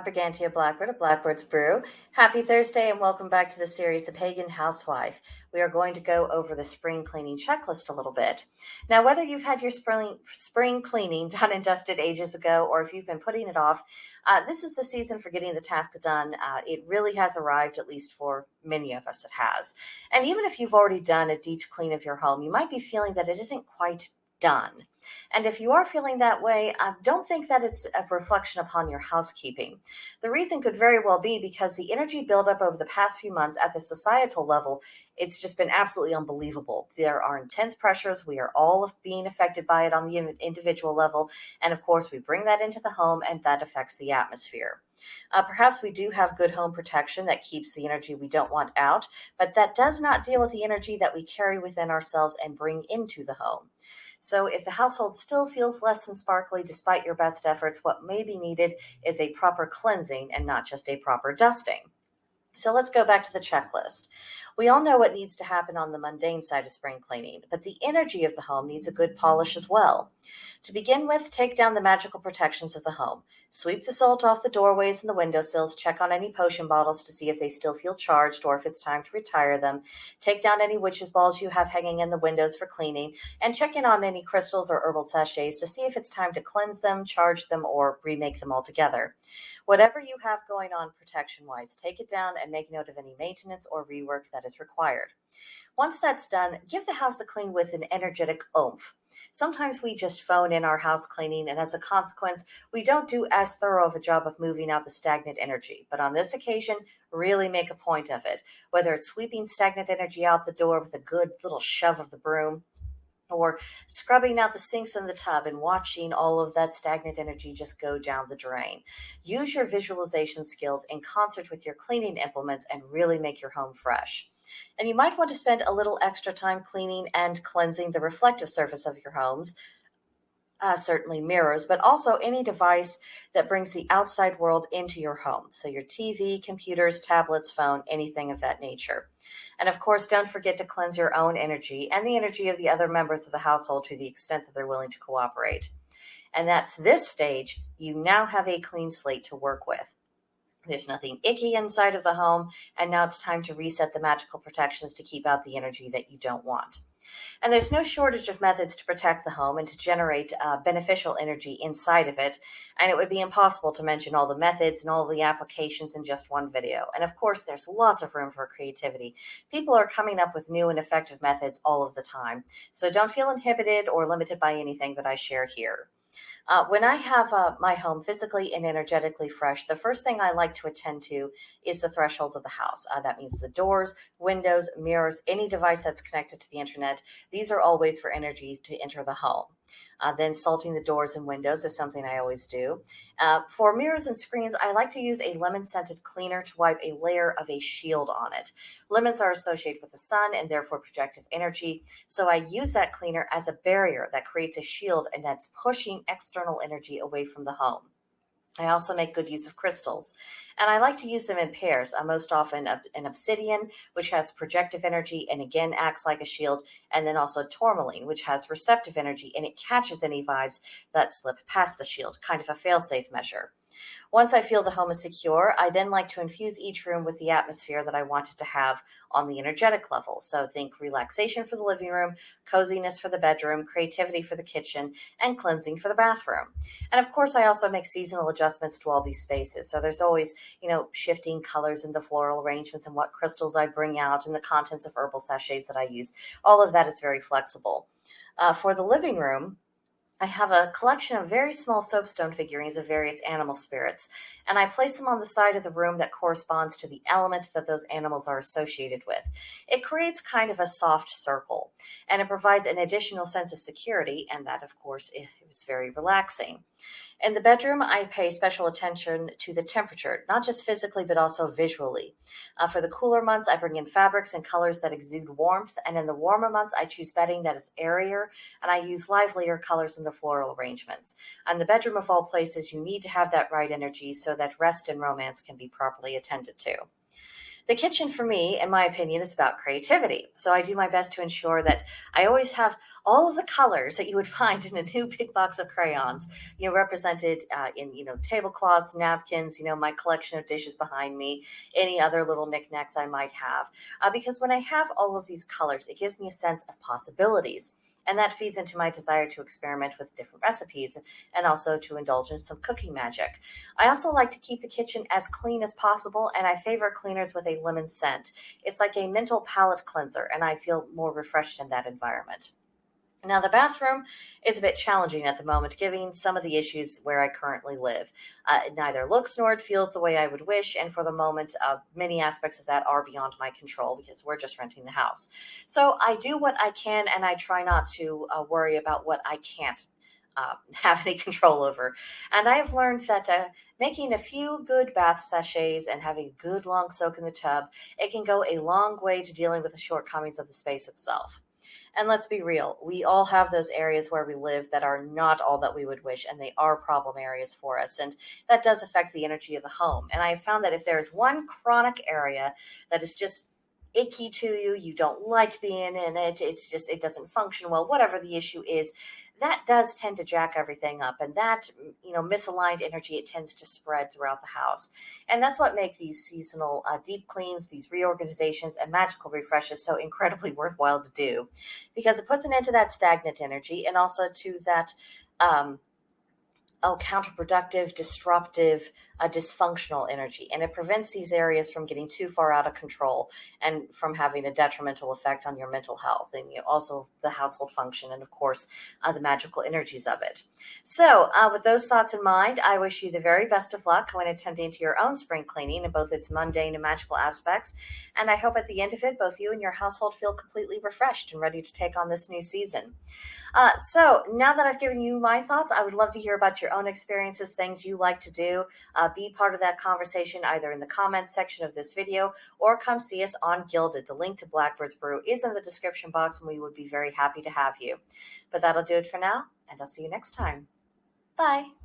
I'm Brigantia Blackbird of Blackbird's Brew. Happy Thursday and welcome back to the series, The Pagan Housewife. We are going to go over the spring cleaning checklist a little bit. Now, whether you've had your spring cleaning done and dusted ages ago or if you've been putting it off, this is the season for getting the task done. It really has arrived, at least for many of us it has. And even if you've already done a deep clean of your home, you might be feeling that it isn't quite done. And if you are feeling that way, don't think that it's a reflection upon your housekeeping. The reason could very well be because the energy buildup over the past few months at the societal level, it's just been absolutely unbelievable. There are intense pressures. We are all being affected by it on the individual level. And of course, we bring that into the home and that affects the atmosphere. Perhaps we do have good home protection that keeps the energy we don't want out, but that does not deal with the energy that we carry within ourselves and bring into the home. So if the household still feels less than sparkly despite your best efforts, what may be needed is a proper cleansing and not just a proper dusting. So let's go back to the checklist. We all know what needs to happen on the mundane side of spring cleaning, but the energy of the home needs a good polish as well. To begin with, take down the magical protections of the home. Sweep the salt off the doorways and the windowsills. Check on any potion bottles to see if they still feel charged or if it's time to retire them. Take down any witch's balls you have hanging in the windows for cleaning, and check in on any crystals or herbal sachets to see if it's time to cleanse them, charge them, or remake them altogether. Whatever you have going on protection-wise, take it down and make note of any maintenance or rework that is required. Once that's done, give the house a clean with an energetic oomph. Sometimes we just phone in our house cleaning, and as a consequence, we don't do as thorough of a job of moving out the stagnant energy. But on this occasion, really make a point of it, whether it's sweeping stagnant energy out the door with a good little shove of the broom, or scrubbing out the sinks in the tub and watching all of that stagnant energy just go down the drain. Use your visualization skills in concert with your cleaning implements and really make your home fresh. And you might want to spend a little extra time cleaning and cleansing the reflective surface of your homes, certainly mirrors, but also any device that brings the outside world into your home. So your TV, computers, tablets, phone, anything of that nature. And of course, don't forget to cleanse your own energy and the energy of the other members of the household to the extent that they're willing to cooperate. And that's this stage. You now have a clean slate to work with. There's nothing icky inside of the home, and now it's time to reset the magical protections to keep out the energy that you don't want. And there's no shortage of methods to protect the home and to generate beneficial energy inside of it. And it would be impossible to mention all the methods and all the applications in just one video. And of course, there's lots of room for creativity. People are coming up with new and effective methods all of the time. So don't feel inhibited or limited by anything that I share here. When I have my home physically and energetically fresh, the first thing I like to attend to is the thresholds of the house. That means the doors, windows, mirrors, any device that's connected to the internet. These are all ways for energy to enter the home. Then salting the doors and windows is something I always do. For mirrors and screens, I like to use a lemon-scented cleaner to wipe a layer of a shield on it. Lemons are associated with the sun and therefore projective energy, so I use that cleaner as a barrier that creates a shield and that's pushing external energy away from the home. I also make good use of crystals, and I like to use them in pairs, most often an obsidian, which has projective energy and again acts like a shield, and then also tourmaline, which has receptive energy and it catches any vibes that slip past the shield, kind of a fail-safe measure. Once I feel the home is secure, I then like to infuse each room with the atmosphere that I want it to have on the energetic level. So think relaxation for the living room, coziness for the bedroom, creativity for the kitchen, and cleansing for the bathroom. And of course, I also make seasonal adjustments to all these spaces. So there's always, shifting colors in the floral arrangements and what crystals I bring out and the contents of herbal sachets that I use. All of that is very flexible. For the living room, I have a collection of very small soapstone figurines of various animal spirits, and I place them on the side of the room that corresponds to the element that those animals are associated with. It creates kind of a soft circle, and it provides an additional sense of security, and that, of course, is very relaxing. In the bedroom, I pay special attention to the temperature, not just physically, but also visually. For the cooler months, I bring in fabrics and colors that exude warmth, and in the warmer months, I choose bedding that is airier, and I use livelier colors in the floral arrangements. And the bedroom, of all places, you need to have that right energy so that rest and romance can be properly attended to. The kitchen, for me, in my opinion, is about creativity. So I do my best to ensure that I always have all of the colors that you would find in a new big box of crayons, represented in, tablecloths, napkins, my collection of dishes behind me, any other little knickknacks I might have. Because when I have all of these colors, it gives me a sense of possibilities. And that feeds into my desire to experiment with different recipes and also to indulge in some cooking magic. I also like to keep the kitchen as clean as possible, and I favor cleaners with a lemon scent. It's like a mental palate cleanser, and I feel more refreshed in that environment. Now, the bathroom is a bit challenging at the moment, given some of the issues where I currently live. It neither looks nor it feels the way I would wish, and for the moment, many aspects of that are beyond my control because we're just renting the house. So I do what I can, and I try not to worry about what I can't have any control over. And I have learned that making a few good bath sachets and having a good long soak in the tub, it can go a long way to dealing with the shortcomings of the space itself. And let's be real, we all have those areas where we live that are not all that we would wish, and they are problem areas for us. And that does affect the energy of the home. And I have found that if there's one chronic area that is just icky to you, you don't like being in it, it doesn't function well, whatever the issue is, that does tend to jack everything up. And that, misaligned energy, it tends to spread throughout the house. And that's what makes these seasonal deep cleans, these reorganizations, and magical refreshes so incredibly worthwhile to do, because it puts an end to that stagnant energy and also to that counterproductive, disruptive, dysfunctional energy. And it prevents these areas from getting too far out of control and from having a detrimental effect on your mental health and also the household function and, of course, the magical energies of it. So with those thoughts in mind, I wish you the very best of luck when attending to your own spring cleaning in both its mundane and magical aspects. And I hope at the end of it, both you and your household feel completely refreshed and ready to take on this new season. So now that I've given you my thoughts, I would love to hear about your own experiences, things you like to do. Be part of that conversation either in the comments section of this video or come see us on Gilded. The link to Blackbird's Brew is in the description box, and we would be very happy to have you. But that'll do it for now, and I'll see you next time. Bye.